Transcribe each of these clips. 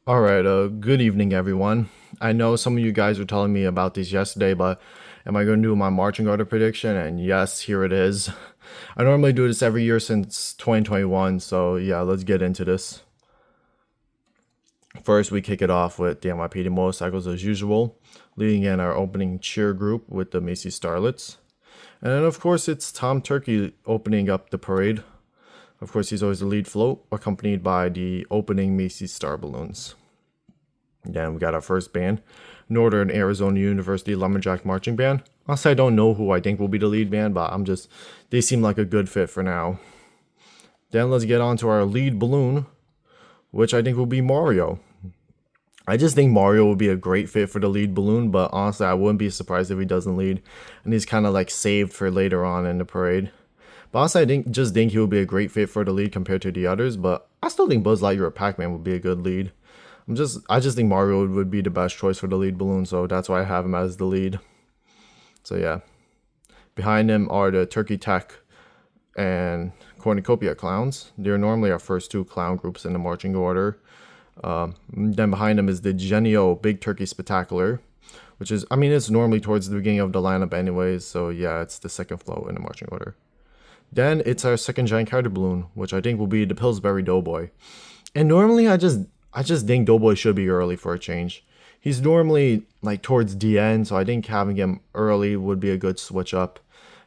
All right, good evening, everyone. I know some of you guys were telling me about this yesterday, but am I going to do my marching order prediction? And yes, here it is. I normally do this every year since 2021, so yeah, let's get into this. First, we kick it off with the NYPD motorcycles as usual, leading in our opening cheer group with the Macy Starlets. And then, of course, it's Tom Turkey opening up the parade. Of course, he's always the lead float, accompanied by the opening Macy Star Balloons. Then we got our first band, Northern Arizona University Lumberjack Marching Band. Honestly, I don't know who I think will be the lead band, but they seem like a good fit for now. Then let's get on to our lead balloon, which I think will be Mario. I just think Mario would be a great fit for the lead balloon, but honestly, I wouldn't be surprised if he doesn't lead, and he's kind of like saved for later on in the parade. But honestly, just think he would be a great fit for the lead compared to the others, but I still think Buzz Lightyear or Pac-Man would be a good lead. I just think Mario would be the best choice for the lead balloon, so that's why I have him as the lead. So yeah. Behind him are the Turkey Tech and Cornucopia clowns. They're normally our first two clown groups in the marching order. Then behind them is the Genio Big Turkey Spectacular, which is, I mean, it's normally towards the beginning of the lineup anyways, so yeah, it's the second flow in the marching order. Then it's our second giant carrier balloon, which I think will be the Pillsbury Doughboy. And normally I just think Doughboy should be early for a change. He's normally like towards the end, so I think having him early would be a good switch up.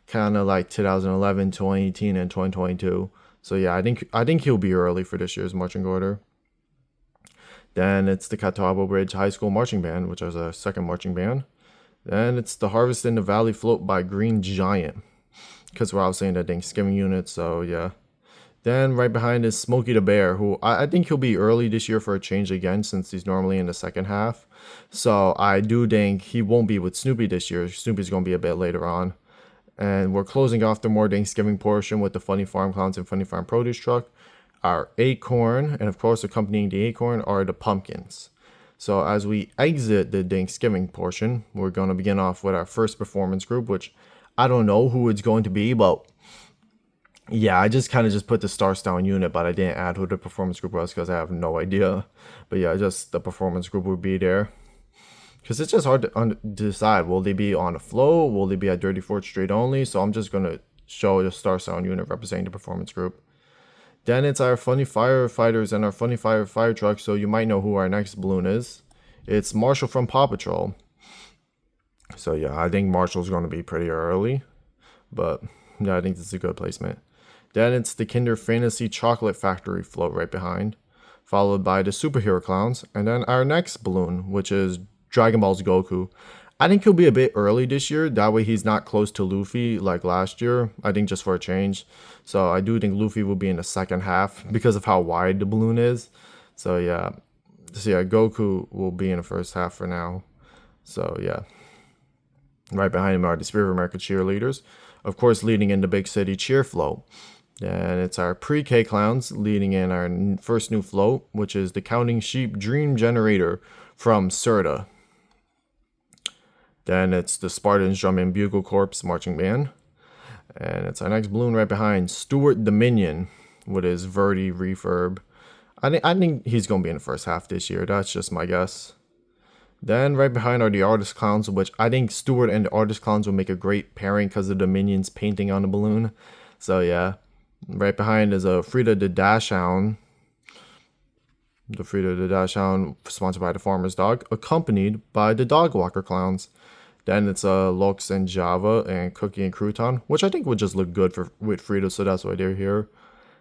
Kind of like 2011, 2018, and 2022. So yeah, I think he'll be early for this year's marching order. Then it's the Catawba Bridge High School Marching Band, which is our second marching band. Then it's the Harvest in the Valley Float by Green Giant, because we're all saying the Thanksgiving unit, so yeah. Then right behind is Smokey the Bear, who I think he'll be early this year for a change again since he's normally in the second half. So I do think he won't be with Snoopy this year. Snoopy's going to be a bit later on. And we're closing off the more Thanksgiving portion with the Funny Farm Clowns and Funny Farm Produce Truck. Our acorn, and of course accompanying the acorn are the pumpkins. So as we exit the Thanksgiving portion, we're going to begin off with our first performance group, which I don't know who it's going to be, but yeah, I just kind of just put the Star Stone unit, but I didn't add who the performance group was because I have no idea. But yeah, just the performance group would be there. Because it's just hard to decide. Will they be on the flow? Will they be at Dirty Fort Street only? So I'm just going to show the Star Sound unit representing the performance group. Then it's our Funny Firefighters and our Funny Fire Truck. So you might know who our next balloon is. It's Marshall from Paw Patrol. So yeah, I think Marshall's going to be pretty early. But yeah, I think this is a good placement. Then it's the Kinder Fantasy Chocolate Factory float right behind, followed by the Superhero Clowns, and then our next balloon, which is Dragon Ball's Goku. I think he'll be a bit early this year. That way he's not close to Luffy like last year. I think just for a change. So I do think Luffy will be in the second half because of how wide the balloon is. So yeah. Goku will be in the first half for now. So yeah. Right behind him are the Spirit of America cheerleaders. Of course, leading in the Big City cheer float. And it's our pre-K clowns leading in our first new float, which is the Counting Sheep Dream Generator from Serta. Then it's the Spartans Drum and Bugle Corps Marching Band. And it's our next balloon right behind, Stuart Dominion with his Verdi refurb. I think he's going to be in the first half this year. That's just my guess. Then right behind are the Artist Clowns, which I think Stuart and the Artist Clowns will make a great pairing because of the Minions painting on the balloon. So yeah. Right behind is a Frida the Dash Hound. The Frida the Dash Hound, sponsored by the Farmer's Dog, accompanied by the Dog Walker Clowns. Then it's Lux and Java and Cookie and Crouton, which I think would just look good with Frida, so that's why they're here.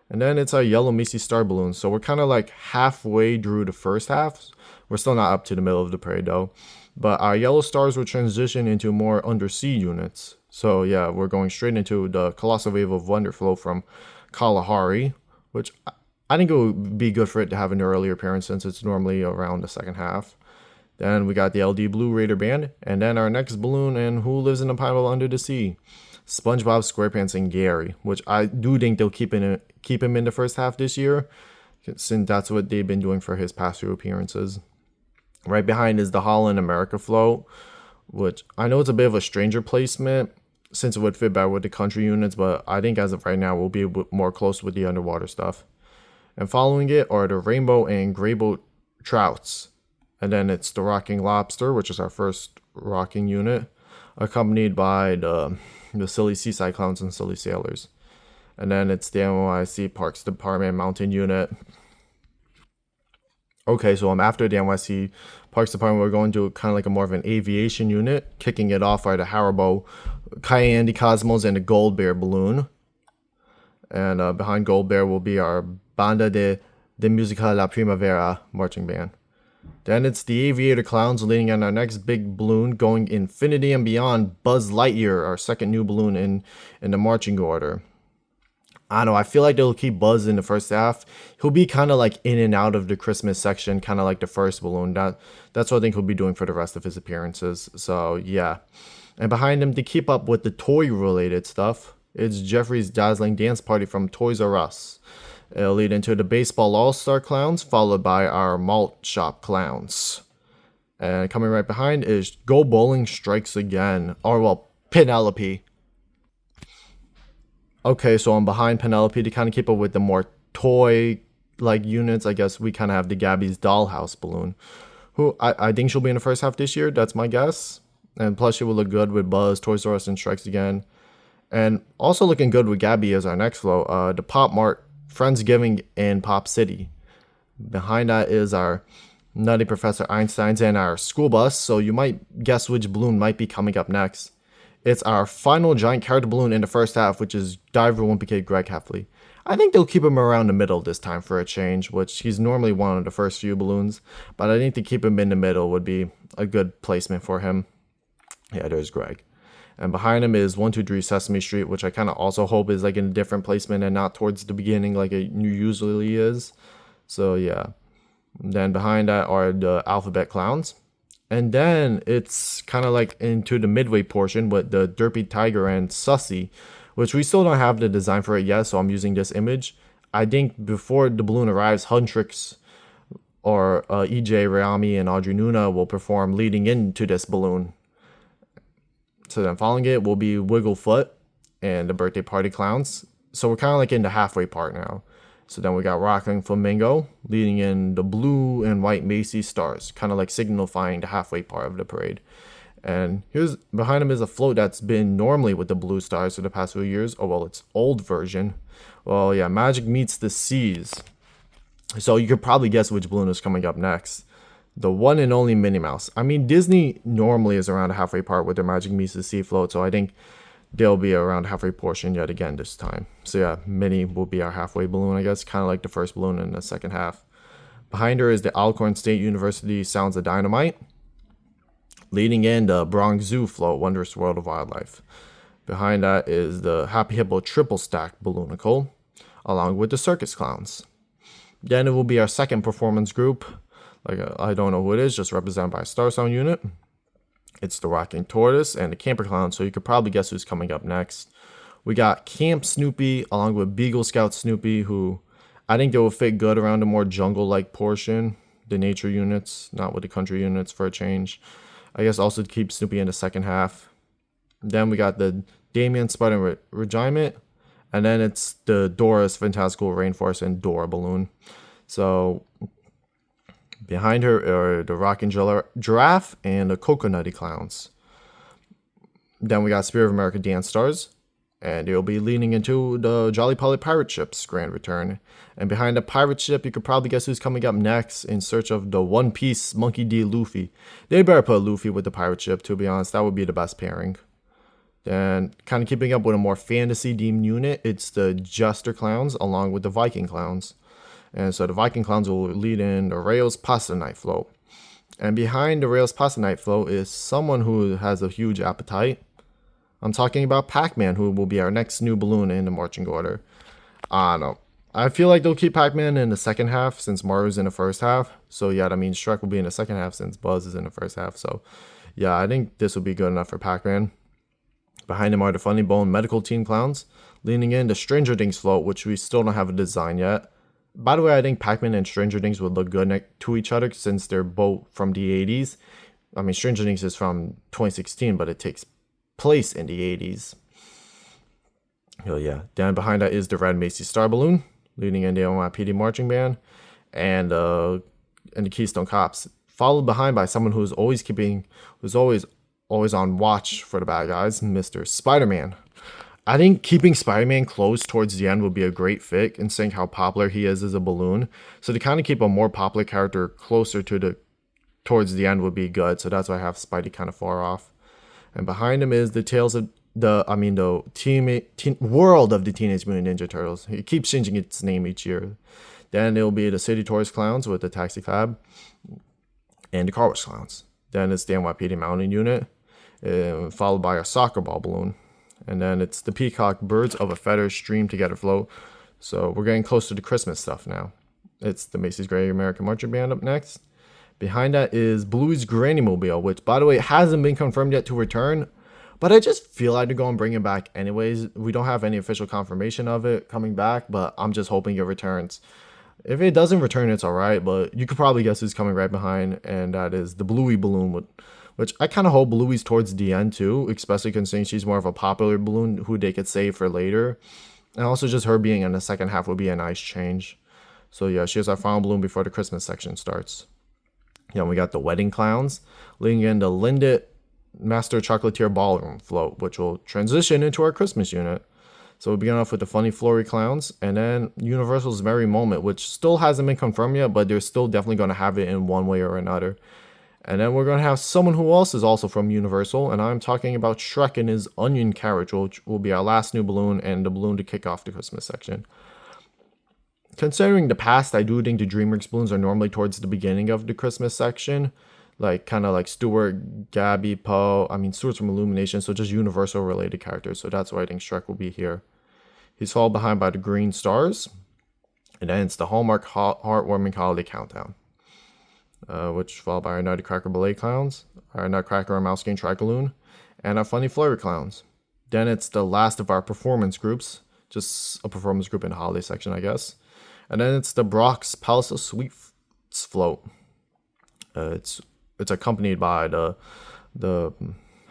And then it's a Yellow Macy Star Balloon. So we're kind of like halfway through the first half. We're still not up to the middle of the parade though. But our yellow stars will transition into more Undersea units. So yeah, we're going straight into the Colossal Wave of Wonder Flow from Kalahari, which I think it would be good for it to have an earlier appearance since it's normally around the second half. Then we got the LD Blue Raider Band, and then our next balloon and Who Lives in a Pineapple Under the Sea, SpongeBob SquarePants and Gary, which I do think they'll keep him in the first half this year, since that's what they've been doing for his past few appearances. Right behind is the Holland America float, which I know it's a bit of a stranger placement since it would fit better with the country units, but I think as of right now we'll be a bit more close with the underwater stuff. And following it are the Rainbow and Grey Boat Trouts. And then it's the Rocking Lobster, which is our first rocking unit, accompanied by the Silly Seaside Clowns and Silly Sailors. And then it's the NYC Parks Department Mountain Unit. Okay, so after the NYC Parks Department, we're going to kind of like a more of an aviation unit, kicking it off are the Haribo, Cayenne Cosmos, and the Gold Bear balloon. And behind Gold Bear will be our Banda de Musica La Primavera marching band. Then it's the Aviator Clowns leading on our next big balloon, going infinity and beyond, Buzz Lightyear, our second new balloon in the marching order. I don't know, I feel like they'll keep Buzz in the first half. He'll be kind of like in and out of the Christmas section, kind of like the first balloon. That's what I think he'll be doing for the rest of his appearances. So, yeah. And behind him, to keep up with the toy-related stuff, it's Jeffrey's Dazzling Dance Party from Toys R Us. It'll lead into the Baseball All-Star Clowns, followed by our Malt Shop Clowns. And coming right behind is Go Bowling Strikes Again. Or, well, Penelope. Okay, so I'm behind Penelope to kind of keep up with the more toy-like units. I guess we kind of have the Gabby's Dollhouse balloon, who I think she'll be in the first half this year. That's my guess. And plus, she will look good with Buzz, Toys R Us, and Strikes Again. And also looking good with Gabby as our next flow, the Pop Mart Friendsgiving in Pop City. Behind that is our Nutty Professor Einstein's and our school bus, so you might guess which balloon might be coming up next. It's our final giant character balloon in the first half, which is Diver Wimpy Kid Greg Heffley. I think they'll keep him around the middle this time for a change, which he's normally one of the first few balloons, but I think to keep him in the middle would be a good placement for him. Yeah, there's Greg. And behind him is 123 Sesame Street, which I kind of also hope is like in a different placement and not towards the beginning like it usually is. So yeah. Then behind that are the Alphabet Clowns. And then it's kind of like into the midway portion with the Derpy Tiger and Sussy, which we still don't have the design for it yet, so I'm using this image. I think before the balloon arrives, Huntrix or EJ Rayami and Audrey Nuna will perform leading into this balloon. So then following it will be Wigglefoot and the Birthday Party Clowns. So we're kind of like in the halfway part now. So then we got Rocking Flamingo leading in the blue and white Macy stars, kind of like signifying the halfway part of the parade. And here's behind him is a float that's been normally with the blue stars for the past few years. Oh, well, it's old version. Well, yeah, Magic Meets the Seas. So you could probably guess which balloon is coming up next. The one and only Minnie Mouse. I mean, Disney normally is around the halfway part with their Magic Meets the Sea float, so I think they'll be around halfway portion yet again this time. So yeah, Minnie will be our halfway balloon, I guess, kind of like the first balloon in the second half. Behind her is the Alcorn State University Sounds of Dynamite. Leading in the Bronx Zoo float, Wondrous World of Wildlife. Behind that is the Happy Hippo Triple Stack Balloonicle, along with the Circus Clowns. Then it will be our second performance group. I don't know who it is, just represented by a Star Sound unit. It's the Rocking Tortoise and the Camper Clown, so you could probably guess who's coming up next. We got Camp Snoopy along with Beagle Scout Snoopy, who I think they will fit good around a more jungle-like portion. The nature units, not with the country units for a change. I guess also to keep Snoopy in the second half. Then we got the Damien Spider Regiment, and then it's the Dora's Fantastical Rainforest and Dora balloon. So behind her are the Rockin' Giraffe and the Coconutty Clowns. Then we got Spirit of America Dance Stars, and they'll be leaning into the Jolly Polly Pirate Ship's grand return. And behind the pirate ship, you could probably guess who's coming up next in search of the One Piece Monkey D. Luffy. They better put Luffy with the pirate ship, to be honest. That would be the best pairing. Then, kind of keeping up with a more fantasy-themed unit, it's the Jester Clowns along with the Viking Clowns. And so the Viking Clowns will lead in the Rails Pasta Night float. And behind the Rails Pasta Night float is someone who has a huge appetite. I'm talking about Pac-Man, who will be our next new balloon in the marching order. I don't know. I feel like they'll keep Pac-Man in the second half since Mario's in the first half. So yeah, that means Shrek will be in the second half since Buzz is in the first half. So yeah, I think this will be good enough for Pac-Man. Behind him are the Funny Bone Medical Team Clowns, leaning in the Stranger Things float, which we still don't have a design yet. By the way, I think Pac-Man and Stranger Things would look good to each other since they're both from the 80s. I mean, Stranger Things is from 2016, but it takes place in the 80s. Oh yeah. Down behind that is the Red Macy Star Balloon, leading in the NYPD Marching Band. And and the Keystone Cops, followed behind by someone who's always on watch for the bad guys, Mr. Spider-Man. I think keeping Spider-Man close towards the end would be a great fit, considering how popular he is as a balloon. So to kind of keep a more popular character closer to towards the end would be good. So that's why I have Spidey kind of far off. And behind him is the world of the Teenage Mutant Ninja Turtles. It keeps changing its name each year. Then it'll be the City Tourist Clowns with the Taxi Cab and the Car Wash Clowns. Then it's the NYPD Mountain Unit, followed by a soccer ball balloon. And then it's the Peacock Birds of a Feather Stream Together float. So we're getting close to the Christmas stuff now. It's the Macy's Great American Marching Band up next. Behind that is Bluey's Granny Mobile, which, by the way, hasn't been confirmed yet to return. But I just feel like they're going to bring it back anyways. We don't have any official confirmation of it coming back, but I'm just hoping it returns. If it doesn't return, it's alright, but you could probably guess who's coming right behind, and that is the Bluey balloon, which I kind of hope Bluey's towards the end too, especially considering she's more of a popular balloon who they could save for later. And also just her being in the second half would be a nice change. So yeah, she is our final balloon before the Christmas section starts. Yeah, we got the Wedding Clowns, leading in the Lindt Master Chocolatier Ballroom float, which will transition into our Christmas unit. So we'll begin off with the Funny Flory Clowns, and then Universal's Merry Moment, which still hasn't been confirmed yet, but they're still definitely going to have it in one way or another. And then we're going to have someone who else is also from Universal, and I'm talking about Shrek and his Onion Carriage, which will be our last new balloon and the balloon to kick off the Christmas section. Considering the past, I do think the DreamWorks balloons are normally towards the beginning of the Christmas section. Like, kind of like Stuart, Gabby, Poe. I mean, Stuart's from Illumination, so just Universal related characters. So that's why I think Shrek will be here. He's followed behind by the Green Stars. And then it's the Hallmark Heartwarming Holiday Countdown. Which followed by our Nutcracker Ballet Clowns, our Nutcracker and Mouse Game Tricaloon, and our Funny Flurry Clowns. Then it's the last of our performance groups. Just a performance group in the holiday section, I guess. And then it's the Brock's Palace of Sweets float. It's accompanied by the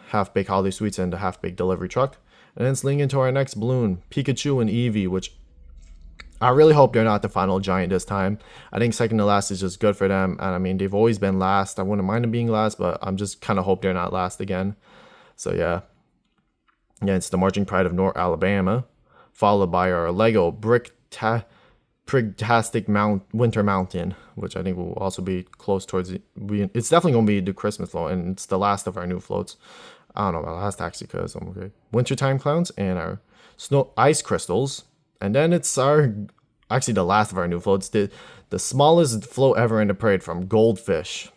half-baked holiday sweets and the half-baked delivery truck. And then it's linked into our next balloon, Pikachu and Eevee, which I really hope they're not the final giant this time. I think second to last is just good for them. And I mean, they've always been last. I wouldn't mind them being last, but I'm just kind of hope they're not last again. So yeah. Yeah, it's the Marching Pride of North Alabama, followed by our Lego Bricktastic Winter Mountain, which I think will also be close towards it's definitely going to be the Christmas float, and it's the last of our new floats. I don't know about last actually, because I'm okay. Wintertime Clowns and our Snow Ice Crystals, and then it's the last of our new floats, the smallest float ever in the parade from Goldfish.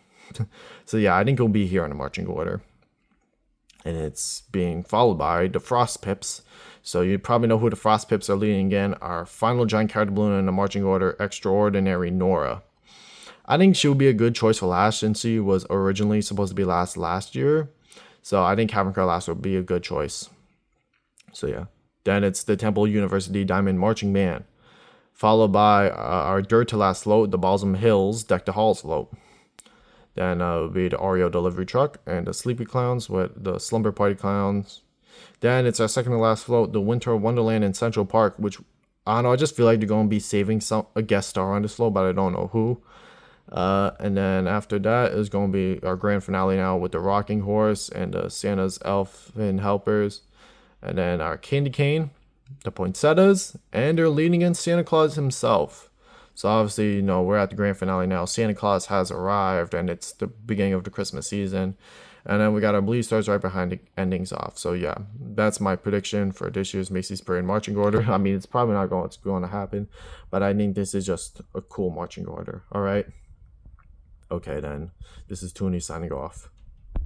So yeah, I think it'll be here in the marching order. And it's being followed by the Frost Pips. So you probably know who the Frost Pips are leading again. Our final giant character balloon in the marching order, Extraordinary Nora. I think she would be a good choice for last, since she was originally supposed to be last year. So I think having her last would be a good choice. So yeah. Then it's the Temple University Diamond Marching Band, followed by our Dirt to Last float, the Balsam Hills Deck the Halls float. Then it would be the Oreo Delivery Truck and the Sleepy Clowns with the Slumber Party Clowns. Then it's our second to last float, the Winter Wonderland in Central Park, which I don't know, I just feel like they're going to be saving a guest star on this float, but I don't know who. And then after that is going to be our grand finale now with the Rocking Horse and the Santa's Elfin Helpers. And then our Candy Cane, the Poinsettias, and they're leading in Santa Claus himself. So obviously, you know, we're at the grand finale now. Santa Claus has arrived, and it's the beginning of the Christmas season. And then we got our Blue Stars right behind the endings off. So yeah, that's my prediction for this year's Macy's Parade marching order. I mean, it's probably not going to happen, but I think this is just a cool marching order. All right. Okay, then. This is Toonie signing off.